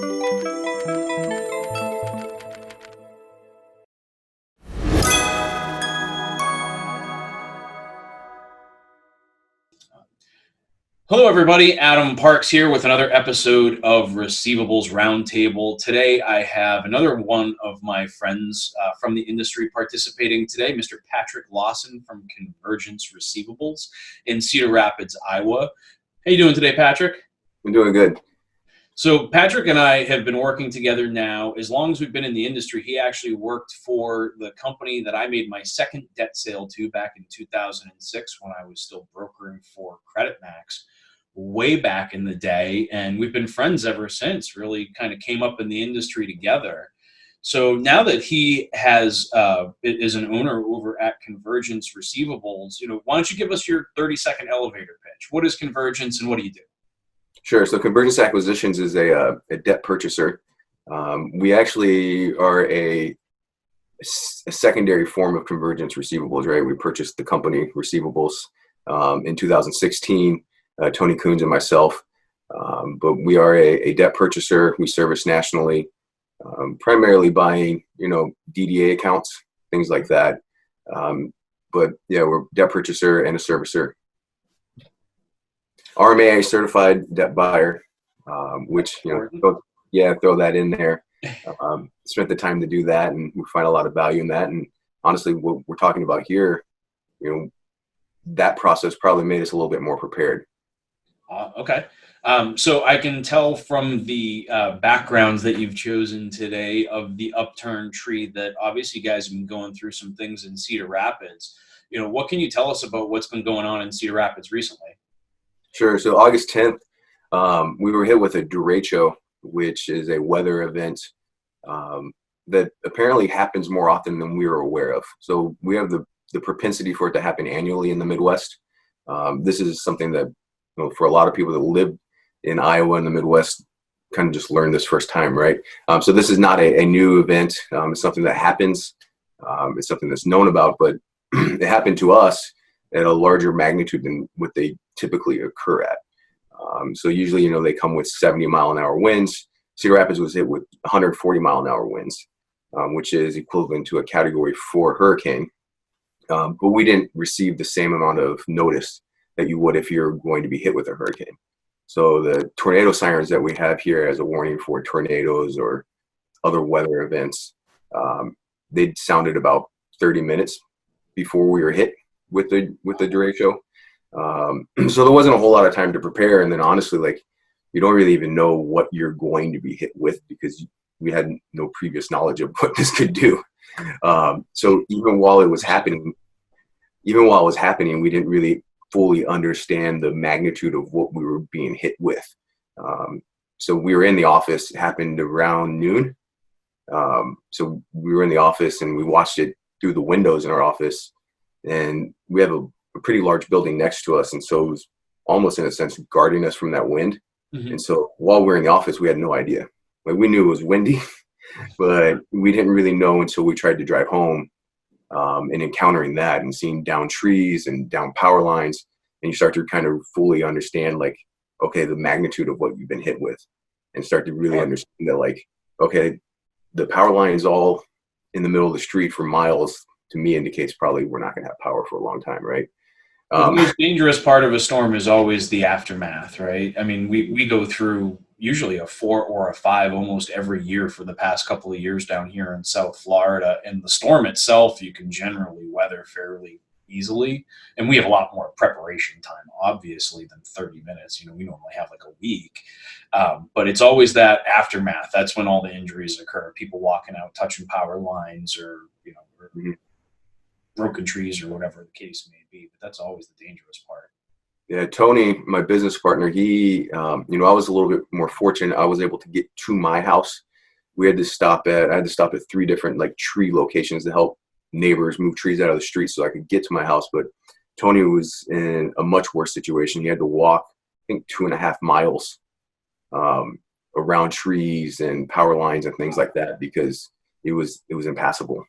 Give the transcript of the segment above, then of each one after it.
Hello, everybody. Adam Parks here with another episode of Receivables Roundtable. Today, I have another one of my friends from the industry participating today, Mr. Patrick Lausen from Convergence Receivables in Cedar Rapids, Iowa. How you doing today, Patrick? I'm doing good. So Patrick and I have been working together now. As long as we've been in the industry, he actually worked for the company that I made my second debt sale to back in 2006 when I was still brokering for CreditMax. Way back in the day, and we've been friends ever since. Really kind of came up in the industry together. So now that he has is an owner over at Convergence Receivables, why don't you give us your 30-second elevator pitch? What is Convergence and what do you do? Sure. So Convergence Acquisitions is a debt purchaser. We actually are a secondary form of Convergence Receivables, right? We purchased the company Receivables in 2016. Tony Coons and myself, but we are a debt purchaser. We service nationally, primarily buying, DDA accounts, things like that. But yeah, we're a debt purchaser and a servicer. RMA certified debt buyer, which, throw that in there. Spent the time to do that, and we find a lot of value in that. And honestly, what we're talking about here, that process probably made us a little bit more prepared. Okay. So I can tell from the backgrounds that you've chosen today of the upturned tree that obviously you guys have been going through some things in Cedar Rapids. What can you tell us about what's been going on in Cedar Rapids recently? Sure. So August 10th, we were hit with a derecho, which is a weather event that apparently happens more often than we were aware of. So we have the propensity for it to happen annually in the Midwest. This is something that for a lot of people that live in Iowa and the Midwest, kind of just learned this first time, right? So this is not a new event. It's something that happens. It's something that's known about, but it happened to us at a larger magnitude than what they typically occur at. So usually, they come with 70-mile-an-hour winds. Cedar Rapids was hit with 140-mile-an-hour winds, which is equivalent to a Category 4 hurricane. But we didn't receive the same amount of notice that you would if you're going to be hit with a hurricane. So the tornado sirens that we have here as a warning for tornadoes or other weather events, they sounded about 30 minutes before we were hit with the derecho. So there wasn't a whole lot of time to prepare. And then honestly, you don't really even know what you're going to be hit with because we had no previous knowledge of what this could do. So even while it was happening, we didn't really fully understand the magnitude of what we were being hit with. So we were in the office. It happened around noon. So we were in the office and we watched it through the windows in our office. And we have a pretty large building next to us. And so it was almost in a sense guarding us from that wind. Mm-hmm. And so while we were in the office, we had no idea. We knew it was windy, but we didn't really know until we tried to drive home. And encountering that and seeing down trees and down power lines, and you start to kind of fully understand, the magnitude of what you've been hit with, and start to really understand that, the power line is all in the middle of the street for miles. To me, indicates probably we're not going to have power for a long time, right? The most dangerous part of a storm is always the aftermath, right? I mean, we go through usually a 4 or a 5 almost every year for the past couple of years down here in South Florida. And the storm itself, you can generally weather fairly easily. And we have a lot more preparation time, obviously, than 30 minutes. We normally have a week. But it's always that aftermath. That's when all the injuries occur. People walking out, touching power lines or broken trees or whatever the case may be. But that's always the dangerous part. Yeah, Tony, my business partner, he, I was a little bit more fortunate. I was able to get to my house. I had to stop at 3 different tree locations to help neighbors move trees out of the street so I could get to my house. But Tony was in a much worse situation. He had to walk, I think, 2.5 miles around trees and power lines and things like that because it was impassable.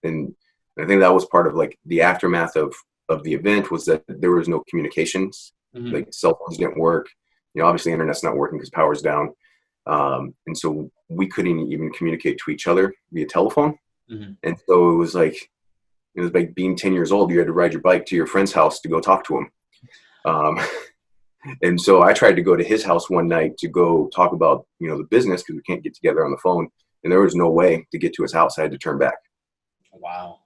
And I think that was part of the aftermath of the event was that there was no communications. Mm-hmm. Cell phones didn't work. Obviously internet's not working because power's down. And so we couldn't even communicate to each other via telephone. Mm-hmm. And so it was like being 10 years old. You had to ride your bike to your friend's house to go talk to him. And so I tried to go to his house one night to go talk about, the business, because we can't get together on the phone. And there was no way to get to his house. I had to turn back. Wow.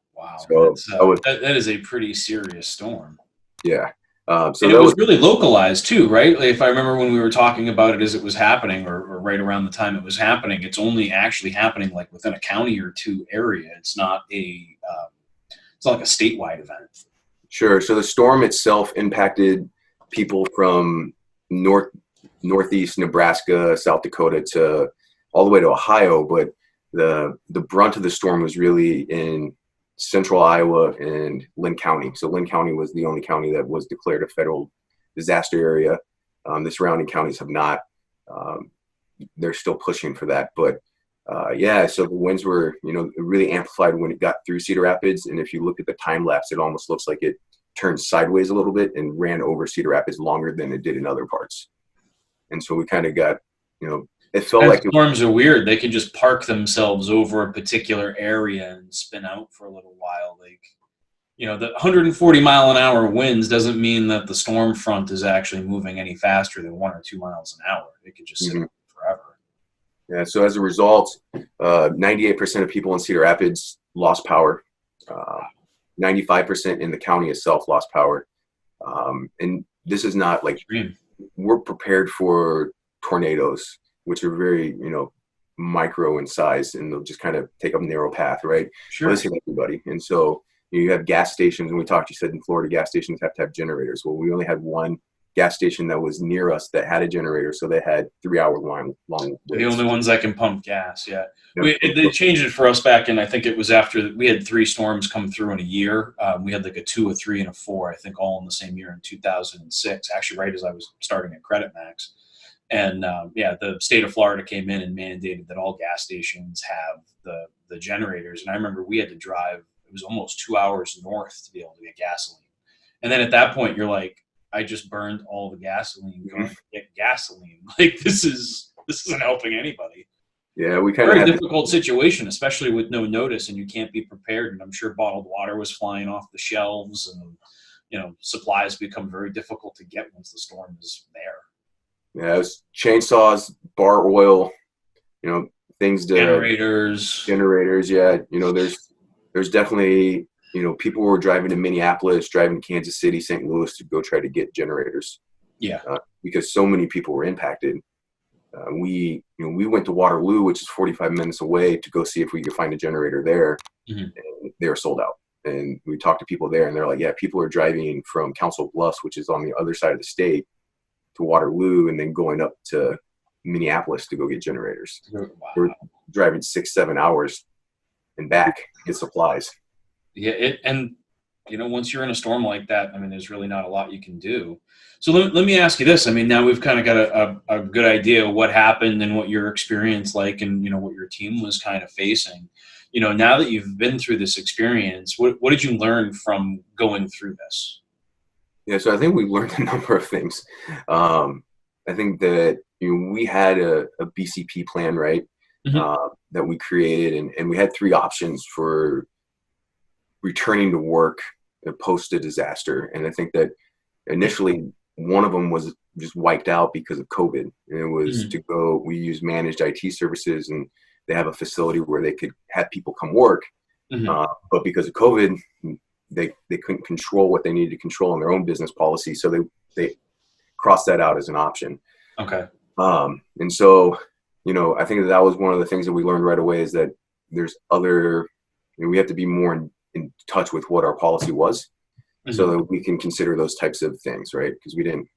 So that is a pretty serious storm. Yeah. So and it was really localized too, right? Like if I remember when we were talking about it as it was happening, or right around the time it was happening, it's only actually happening like within a county or two area. It's not like a statewide event. Sure. So the storm itself impacted people from northeast Nebraska, South Dakota to all the way to Ohio, but the brunt of the storm was really in central Iowa and Lynn County. So Lynn County was the only county that was declared a federal disaster area. The surrounding counties have not. They're still pushing for that. But so the winds were, really amplified when it got through Cedar Rapids. And if you look at the time lapse, it almost looks like it turned sideways a little bit and ran over Cedar Rapids longer than it did in other parts. And so we kind of got, it felt like storms are weird. They can just park themselves over a particular area and spin out for a little while. Like, the 140 mile an hour winds doesn't mean that the storm front is actually moving any faster than 1 or 2 miles an hour. It could just sit forever. Yeah. So as a result, 98% of people in Cedar Rapids lost power. 95% in the county itself lost power. And this is not like we're prepared for tornadoes, which are very, micro in size, and they'll just kind of take a narrow path, right? Sure. Well, this hit everybody. And so you have gas stations, and you said in Florida, gas stations have to have generators. Well, we only had one gas station that was near us that had a generator, so they had 3-hour long waits. The only ones that can pump gas, yeah. Yep. They changed it for us back in, I think it was after we had 3 storms come through in a year. We had like a 2, a 3, and a 4, I think, all in the same year in 2006, actually right as I was starting at Credit Max. And the state of Florida came in and mandated that all gas stations have the generators. And I remember we had to drive, it was almost 2 hours north to be able to get gasoline. And then at that point, you're like, I just burned all the gasoline going to get gasoline. Like this isn't helping anybody. Yeah, we kind of very difficult situation, especially with no notice and you can't be prepared. And I'm sure bottled water was flying off the shelves, and supplies become very difficult to get once the storm is there. Yeah, it was chainsaws, bar oil, things to generators. Yeah, there's definitely. People were driving to Minneapolis, driving to Kansas City, St. Louis to go try to get generators. Yeah. Because so many people were impacted. We went to Waterloo, which is 45 minutes away, to go see if we could find a generator there. Mm-hmm. And they were sold out. And we talked to people there, and they're like, yeah, people are driving from Council Bluffs, which is on the other side of the state, to Waterloo, and then going up to Minneapolis to go get generators. Wow. We're driving 6-7 hours and back to get supplies. Yeah, once you're in a storm like that, I mean, there's really not a lot you can do. So let me ask you this. I mean, now we've kind of got a good idea of what happened and what your experience like, and what your team was kind of facing. Now that you've been through this experience, what did you learn from going through this? Yeah, so I think we learned a number of things. I think that we had a BCP plan, right? Mm-hmm. That we created, and we had 3 options for returning to work post a disaster. And I think that initially one of them was just wiped out because of COVID. And it was to go, we use managed IT services, and they have a facility where they could have people come work. But because of COVID, they couldn't control what they needed to control in their own business policy. So they crossed that out as an option. Okay. And so, I think that was one of the things that we learned right away, is that there's other, we have to be more in touch with what our policy was, so that we can consider those types of things, right? Because we didn't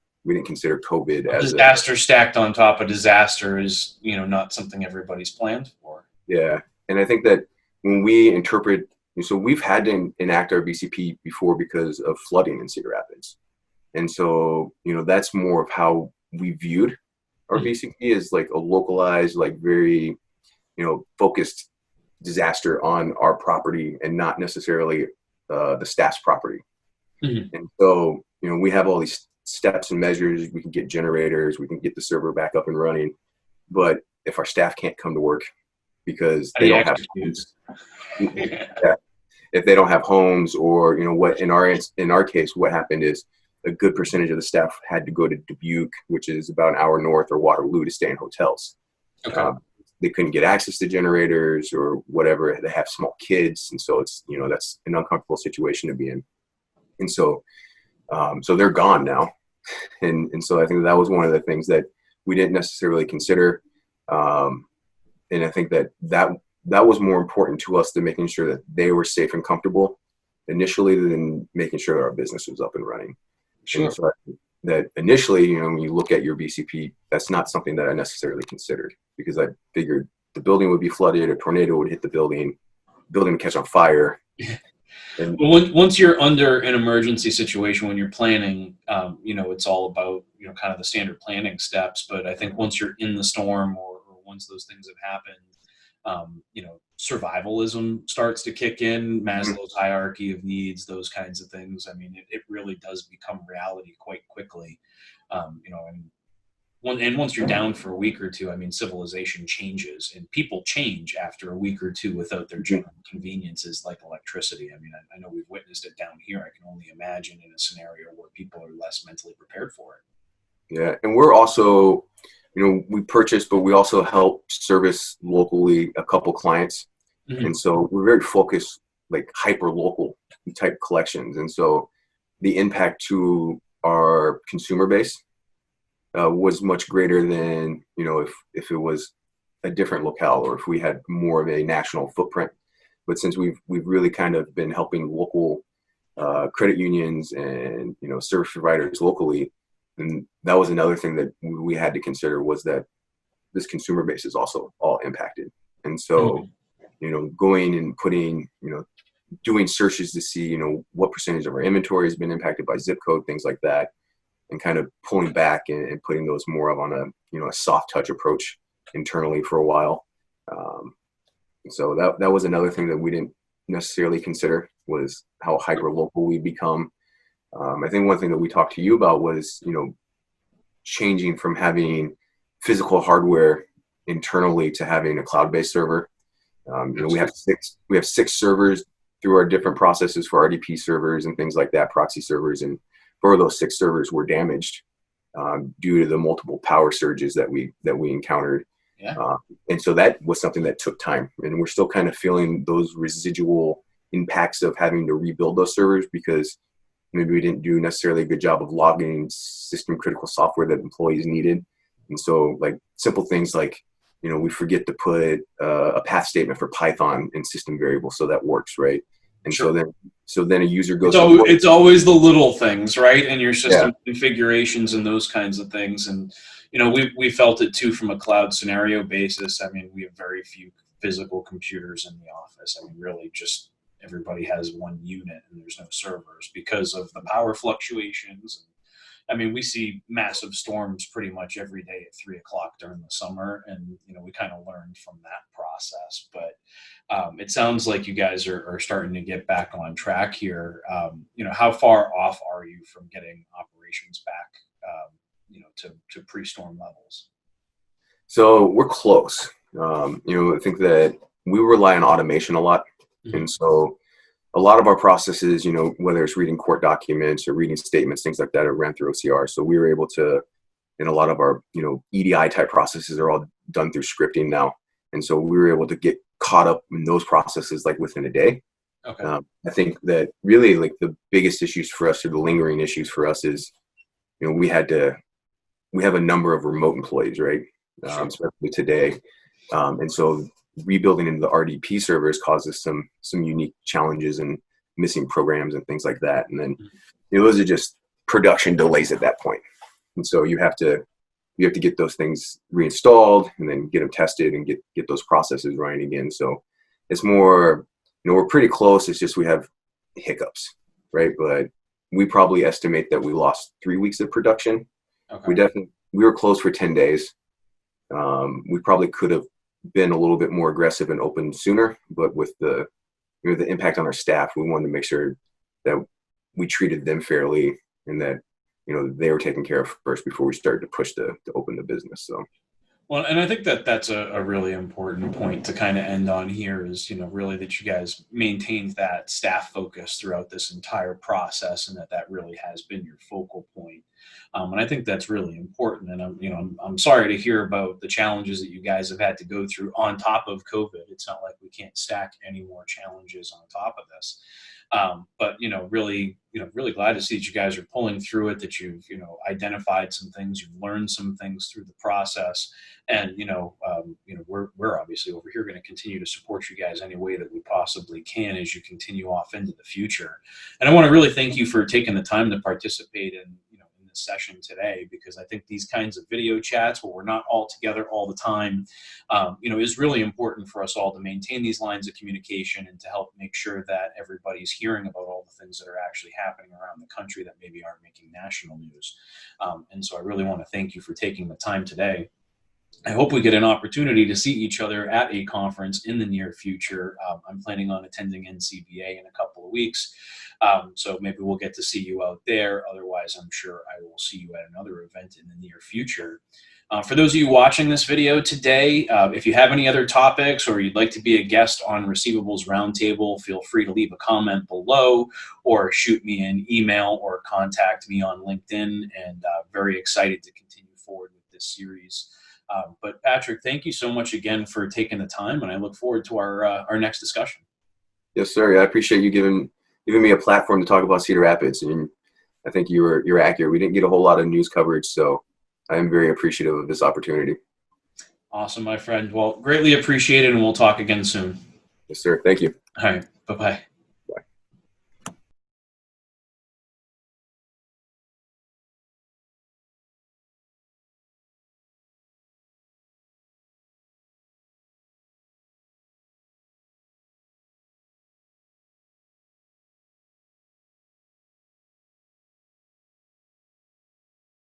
consider COVID as disaster stacked on top of disaster is, not something everybody's planned for. Yeah. And I think that when we interpret, so we've had to enact our BCP before because of flooding in Cedar Rapids. And so, that's more of how we viewed our BCP, as like a localized, like very, focused disaster on our property, and not necessarily the staff's property. And so, we have all these steps and measures. We can get generators, we can get the server back up and running, but if our staff can't come to work because How do they you don't have execute? homes. Yeah. If they don't have homes, or what in our case, what happened is a good percentage of the staff had to go to Dubuque, which is about an hour north, or Waterloo, to stay in hotels. Okay. They couldn't get access to generators or whatever. They have small kids, and so it's that's an uncomfortable situation to be in. And so so they're gone now, and so I think that was one of the things that we didn't necessarily consider, and I think that was more important to us than making sure that they were safe and comfortable initially than making sure that our business was up and running. Sure. And so I think that initially, when you look at your BCP, that's not something that I necessarily considered, because I figured the building would be flooded, a tornado would hit the building would catch on fire. And Well, once you're under an emergency situation, when you're planning, it's all about, kind of the standard planning steps. But I think once you're in the storm, or once those things have happened, survivalism starts to kick in, Maslow's hierarchy of needs, those kinds of things. I mean, it really does become reality quite quickly. And once you're down for a week or two, I mean, civilization changes, and people change after a week or two without their general conveniences like electricity. I mean, I know we've witnessed it down here. I can only imagine in a scenario where people are less mentally prepared for it. yeah, and we're also, we purchase, but we also help service locally a couple clients. Mm-hmm. And so we're very focused, like hyper local type collections. And so the impact to our consumer base was much greater than, if it was a different locale, or if we had more of a national footprint. But since we've really kind of been helping local credit unions and, service providers locally, and that was another thing that we had to consider, was that this consumer base is also all impacted. And so, going and putting, doing searches to see, what percentage of our inventory has been impacted by zip code, things like that, and kind of pulling back and putting those more of on a, a soft touch approach internally for a while. So that was another thing that we didn't necessarily consider, was how hyper local we become. I think one thing that we talked to you about was, changing from having physical hardware internally to having a cloud-based server. We have six servers through our different processes for RDP servers and things like that, proxy servers, and 4 of those 6 servers were damaged due to the multiple power surges that we encountered. Yeah. And so that was something that took time, and we're still kind of feeling those residual impacts of having to rebuild those servers, because maybe we didn't do necessarily a good job of logging system critical software that employees needed. And so, like, simple things like, we forget to put a path statement for Python in system variables, so that works, right? And sure. so then a user goes. It's always the little things, right? And your system configurations and those kinds of things. And we felt it too from a cloud scenario basis. I mean, we have very few physical computers in the office. I mean, really, just everybody has one unit, and there's no servers because of the power fluctuations. I mean, we see massive storms pretty much every day at 3 o'clock during the summer, and we kind of learned from that process. But it sounds like you guys are starting to get back on track here. How far off are you from getting operations back, to pre-storm levels? So we're close. I think that we rely on automation a lot, and so a lot of our processes, whether it's reading court documents or reading statements, things like that, are ran through OCR. So we were able to, and a lot of our, EDI type processes are all done through scripting now. And so we were able to get caught up in those processes like within a day. Okay. I think that really, like, the biggest issues for us, or the lingering issues for us, is, we have a number of remote employees, right? Sure. Especially today. And so rebuilding into the RDP servers causes some unique challenges and missing programs and things like that. And then, those are just production delays at that point. And so you have to get those things reinstalled and then get them tested and get those processes running again. So it's more, we're pretty close. It's just we have hiccups, right? But we probably estimate that we lost 3 weeks of production. Okay. We were closed for 10 days. We probably could have been a little bit more aggressive and open sooner, but with the impact on our staff, we wanted to make sure that we treated them fairly, and that they were taken care of first before we started to push to open the business. So, Well, and I think that that's a really important point to kind of end on here is, really that you guys maintained that staff focus throughout this entire process, and that that really has been your focal point. And I think that's really important. And I'm sorry to hear about the challenges that you guys have had to go through on top of COVID. It's not like we can't stack any more challenges on top of this. But really glad to see that you guys are pulling through it, that you've identified some things, you've learned some things through the process, and we're obviously over here going to continue to support you guys any way that we possibly can as you continue off into the future. And I want to really thank you for taking the time to participate in this session today, because I think these kinds of video chats where we're not all together all the time, is really important for us all to maintain these lines of communication and to help make sure that everybody's hearing about all the things that are actually happening around the country that maybe aren't making national news. And so I really want to thank you for taking the time today. I hope we get an opportunity to see each other at a conference in the near future. I'm planning on attending NCBA in a couple of weeks. So maybe we'll get to see you out there. Otherwise, I'm sure I will see you at another event in the near future. For those of you watching this video today, if you have any other topics or you'd like to be a guest on Receivables Roundtable, feel free to leave a comment below or shoot me an email or contact me on LinkedIn. And very excited to continue forward with this series. But Patrick, thank you so much again for taking the time, and I look forward to our next discussion. Yes, sir. I appreciate you giving me a platform to talk about Cedar Rapids, and I think you're accurate. We didn't get a whole lot of news coverage, so I am very appreciative of this opportunity. Awesome, my friend. Well, greatly appreciated, and we'll talk again soon. Yes, sir. Thank you. All right. Bye-bye.